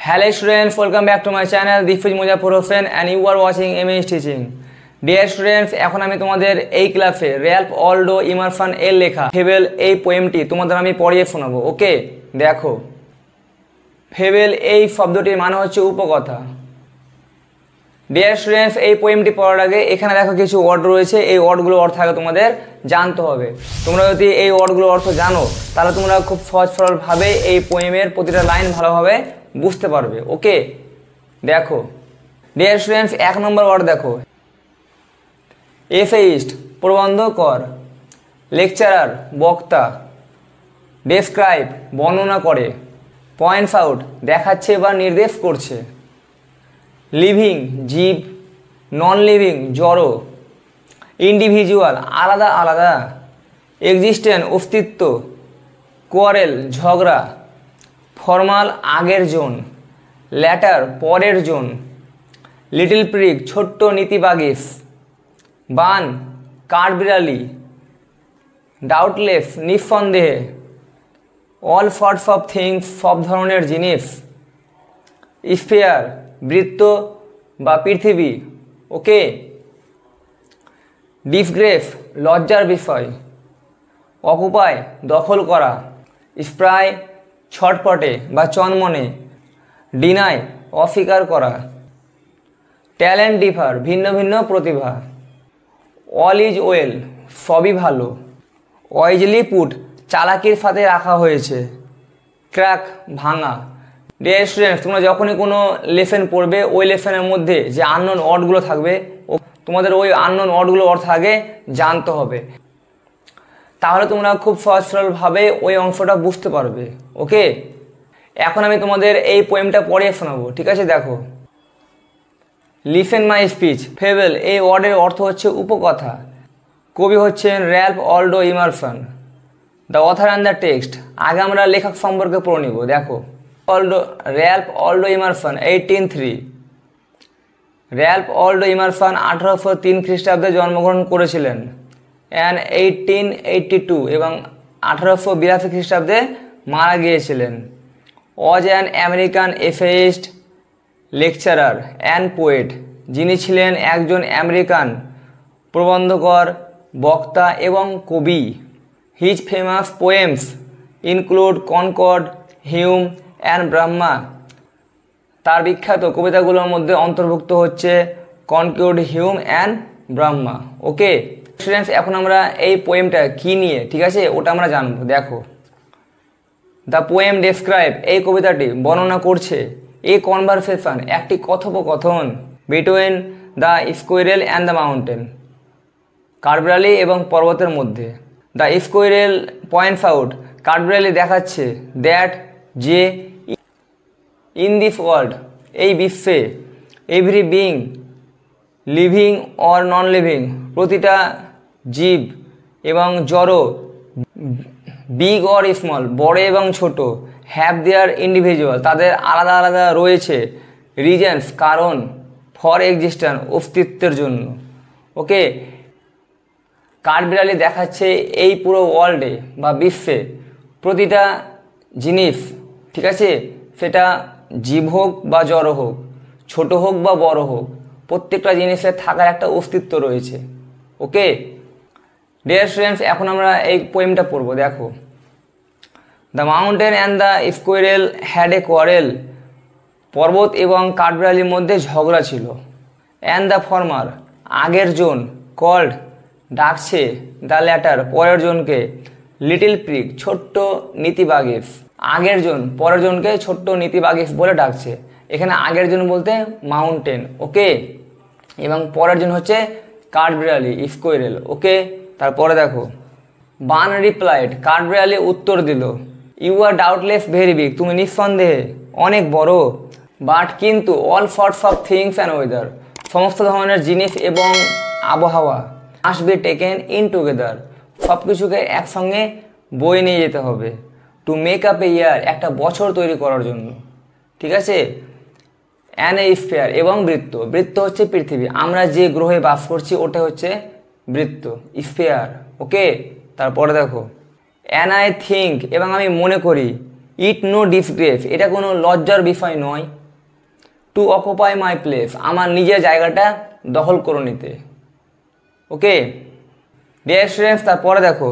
Hello students, welcome back to my channel. This is Mujafar Hossain and you are watching MS Teaching. Dear students, এখন আমি তোমাদের এই ক্লাসে Ralph Waldo Emerson এর লেখা fable এই পোয়েমটি তোমাদের আমি পড়িয়ে শোনাবো। ওকে, দেখো, ফেবেল এই শব্দটির মানে হচ্ছে উপকথা। ডিয়ার স্টুডেন্টস, এই পোয়েমটি পড়ার আগে এখানে দেখো কিছু ওয়ার্ড রয়েছে, এই ওয়ার্ডগুলোর অর্থ আগে তোমাদের জানতে হবে। তোমরা যদি এই ওয়ার্ডগুলোর অর্থ জানো তাহলে তোমরা খুব সহজ সরলভাবে এই পোয়েমের প্রতিটা লাইন ভালোভাবে বুঝতে পারবে। ওকে, দেখো ডিয়ার স্টুডেন্টস, 1 নম্বর ওয়ার্ড দেখো, এসেইস্ট প্রবন্ধকর, লেকচারার বক্তা, ডেসক্রাইব বর্ণনা করে, পয়েন্টস আউট দেখাচ্ছে বা নির্দেশ করছে, লিভিং জীব, নন লিভিং জড়, ইন্ডিভিজুয়াল আলাদা আলাদা, এক্সিস্টেন্ট অস্তিত্ব, কোয়ারেল ঝগড়া, ফর্মাল আগের জন, ল্যাটার পরের জন, লিটল প্রিক ছোট্ট নীতিবাগিস, বান কাঠবিড়ালি, ডাউটলেস নিঃসন্দেহে, অল সর্টস অফ থিংস সব ধরনের জিনিস, স্ফিয়ার বৃত্ত বা পৃথিবী। ওকে, ডিসগ্রেস লজ্জার বিষয়, অকুপায় দখল করা, স্প্রাই ছটপটে বা চনমনে, ডিনাই অস্বীকার করা, ট্যালেন্ট ডিফার ভিন্ন ভিন্ন প্রতিভা, অল ইজ ওয়েল সবই ভালো, ওয়াইজলি পুট চালাকির সাথে রাখা হয়েছে, ক্র্যাক ভাঙা। ডিয়ার স্টুডেন্টস, তোমরা যখনই কোনো লেসন পড়বে ওই লেসনের মধ্যে যে আননোন ওয়ার্ডগুলো থাকবে তোমাদের ওই আননোন ওয়ার্ডগুলোর অর্থ আগে জানতে হবে, তাহলে তোমরা খুব সহজ সরলভাবে ওই অংশটা বুঝতে পারবে। ওকে, এখন আমি তোমাদের এই পোয়েমটা পড়িয়ে শোনাবো। ঠিক আছে, দেখো, লিসেন মাই স্পিচ ফেবেল এই ওয়ার্ডের অর্থ হচ্ছে উপকথা। কবি হচ্ছেন Ralph Waldo Emerson. The author and the text, আগে আমরা লেখক সম্পর্কে পড়ে নিব। দেখো, Ralph Waldo Emerson 1803। Ralph Waldo Emerson 1803 খ্রিস্টাব্দে জন্মগ্রহণ করেছিলেন অ্যান্ড 1882 এবং 1882 খ্রিস্টাব্দে মারা গিয়েছিলেন। Was an American essayist, lecturer and poet, যিনি ছিলেন একজন আমেরিকান প্রবন্ধকর, বক্তা এবং কবি। His famous poems include Concord, hymn and Brahma. তার বিখ্যাত কবিতাগুলোর মধ্যে অন্তর্ভুক্ত হচ্ছে Concord, hymn and Brahma. Okay students, এখন আমরা এই পোয়েমটা কি নিয়ে, ঠিক আছে, ওটা আমরা জানবো। দেখো, দ্য পোয়েম ডেসক্রাইব এই কবিতাটি বর্ণনা করছে এ কনভারসেশন একটি কথোপকথন between the squirrel and the mountain, কাঠবিড়ালি এবং পর্বতের মধ্যে। দ্য স্কোয়ারেল পয়েন্টস আউট কাঠবিড়ালি দেখাচ্ছে দ্যাট যে ইন দিস ওয়ার্ল্ড এই বিশ্বে every being living or non living প্রতিটা জীব এবং জড়, বিগ অর স্মল বড় এবং ছোট, হ্যাভ দেয়ার ইন্ডিভিজুয়াল তাদের আলাদা আলাদা রয়েছে, রিজনস কারণ, ফর এক্সিস্টেন্স অস্তিত্বের জন্য। ওকে, কাঠবিড়ালি দেখাচ্ছে এই পুরো ওয়ার্ল্ডে বা বিশ্বে প্রতিটা জিনিস, ঠিক আছে, সেটা জীব হোক বা জড় হোক, ছোট হোক বা বড় হোক, প্রত্যেকটা জিনিসের থাকার একটা অস্তিত্ব রয়েছে। ওকে ডিয়ার স্টুডেন্টস, এখন আমরা এই পোয়েমটা পড়বো। দেখো, the mountain and the squirrel had a quarrel, পর্বত এবং কাঠবিড়ালির মধ্যে ঝগড়া ছিল। অ্যান্ড দ্য ফর্মার আগের জন, কল্ড ডাকছে, দ্য ল্যাটার পরের জনকে, লিটল প্রিক ছোট্ট নীতিবাগিস। আগের জন পরের জনকে ছোট্ট নীতিবাগিস বলে ডাকছে। এখানে আগের জন বলতে মাউন্টেন, ওকে, এবং পরের জন হচ্ছে কাঠবিড়ালি স্কোয়ারেল। ওকে, তারপরে দেখো, বান রিপ্লাইড কাঠবিড়ালি উত্তর দিল, you are doubtless very big তুমি নিঃসন্দেহে অনেক বড়, বাট কিন্তু all sorts of things and weather সমস্ত ধরনের জিনিস এবং আবহাওয়া, must be taken in together সব কিছুকে একসঙ্গে বয়ে নিয়ে যেতে হবে, to make up a year একটা বছর তৈরি করার জন্য। ঠিক আছে, অ্যান এ স্ফিয়ার এবং বৃত্ত, বৃত্ত হচ্ছে পৃথিবী, আমরা যে গ্রহে বাস করছি ওটা হচ্ছে বৃত্ত, স্ফিয়ার। ওকে, তারপরে দেখো, অ্যান আই থিঙ্ক এবং আমি মনে করি, ইট নো ডিসগ্রেস, এটা কোনো লজ্জার বিষয় নয়। টু অকুপাই মাই প্লেস, আমার নিজের জায়গাটা দখল করে নিতে। ওকে ডিয়ার স্টুডেন্টস, তারপরে দেখো,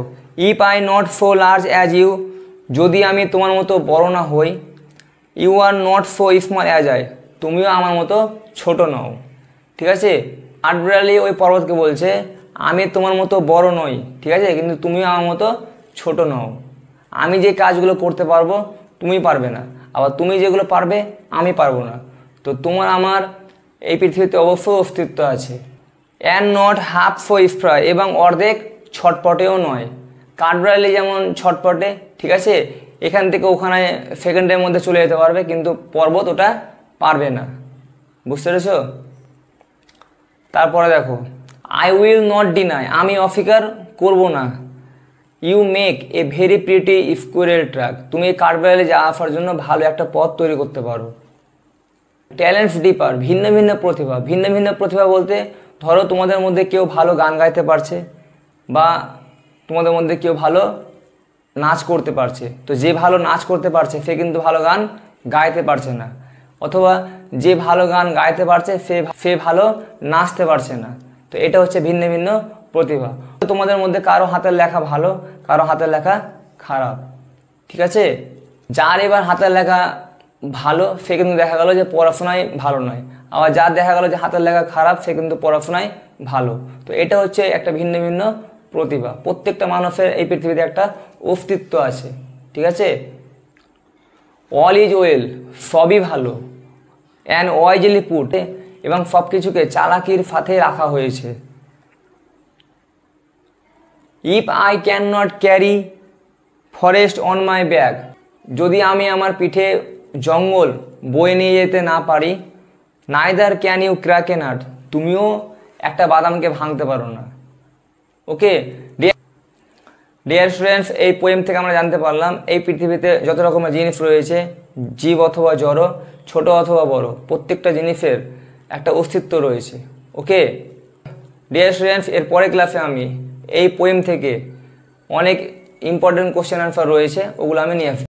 if I not so large as you, যদি আমি তোমার মতো বড় না হই। You are not so small as I, তুমিও আমার মতো ছোট নও। ঠিক আছে, কাঠবিড়ালি ওই পর্বতকে বলছে আমি তোমার মতো বড় নই, ঠিক আছে, কিন্তু তুমিও আমার মতো ছোট নও। আমি যে কাজগুলো করতে পারবো তুমি পারবে না, আবার তুমি যেগুলো পারবে আমি পারবো না। তো তোমার আমার এই পৃথিবীতে অবশ্যই অস্তিত্ব আছে। অ্যান্ড নট হাফ ফো স্প্রাই, এবং অর্ধেক ছটপটেও নয়। কাঠবিড়ালি যেমন ছটপটে, ঠিক আছে, এখান থেকে ওখানে সেকেন্ডের মধ্যে চলে যেতে পারবে, কিন্তু পর্বত ওটা পারবে না। বুঝতে পেরেছ? তারপরে দেখো, আই উইল নট ডিনাই, আমি অস্বীকার করব না। You make a very pretty squirrel track, তুমি এই কাঠবিড়ালি যা আসার জন্য ভালো একটা পথ তৈরি করতে পারো। ট্যালেন্টস ডিপার, ভিন্ন ভিন্ন প্রতিভা। ভিন্ন ভিন্ন প্রতিভা বলতে ধরো তোমাদের মধ্যে কেউ ভালো গান গাইতে পারছে, বা তোমাদের মধ্যে কেউ ভালো নাচ করতে পারছে। তো যে ভালো নাচ করতে পারছে সে কিন্তু ভালো গান গাইতে পারছে না, অথবা যে ভালো গান গাইতে পারছে সে ভালো নাচতে পারছে না। তো এটা হচ্ছে ভিন্ন ভিন্ন প্রতিভা। তোমাদের মধ্যে কারো হাতের লেখা ভালো, কারো হাতের লেখা খারাপ, ঠিক আছে। যার এবার হাতের লেখা ভালো সে কিন্তু দেখা গেল যে পড়াশোনায় ভালো নয়, আবার যার দেখা গেল যে হাতের লেখা খারাপ সে কিন্তু পড়াশোনায় ভালো। তো এটা হচ্ছে একটা ভিন্ন ভিন্ন প্রতিভা। প্রত্যেকটা মানুষের এই পৃথিবীতে একটা অস্তিত্ব আছে, ঠিক আছে। অল ইজ ওয়েল, সবই ভালো। অ্যান্ড ওয়াইজলি পুট, এবং সব কিছুকে চালাকির সাথে রাখা হয়েছে। If I can not carry forest on my back, যদি আমি আমার পিঠে জঙ্গল বয়ে নিয়ে যেতে না পারি। Neither can you crack a nut, তুমিও একটা বাদামকে ভাঙতে পারো না। ওকে ডিয়ার স্টুডেন্টস, এই পোয়েম থেকে আমরা জানতে পারলাম এই পৃথিবীতে যত রকমের জিনিস রয়েছে, জীব অথবা জড়, ছোট অথবা বড়, প্রত্যেকটা জিনিসের একটা অস্তিত্ব রয়েছে। ওকে ডিয়ার স্টুডেন্টস, এর পরের ক্লাসে আমি এই পোয়েম থেকে অনেক ইম্পর্টেন্ট কোশ্চেন আনসার রয়েছে, ওগুলো আমি নিয়ে আসবো।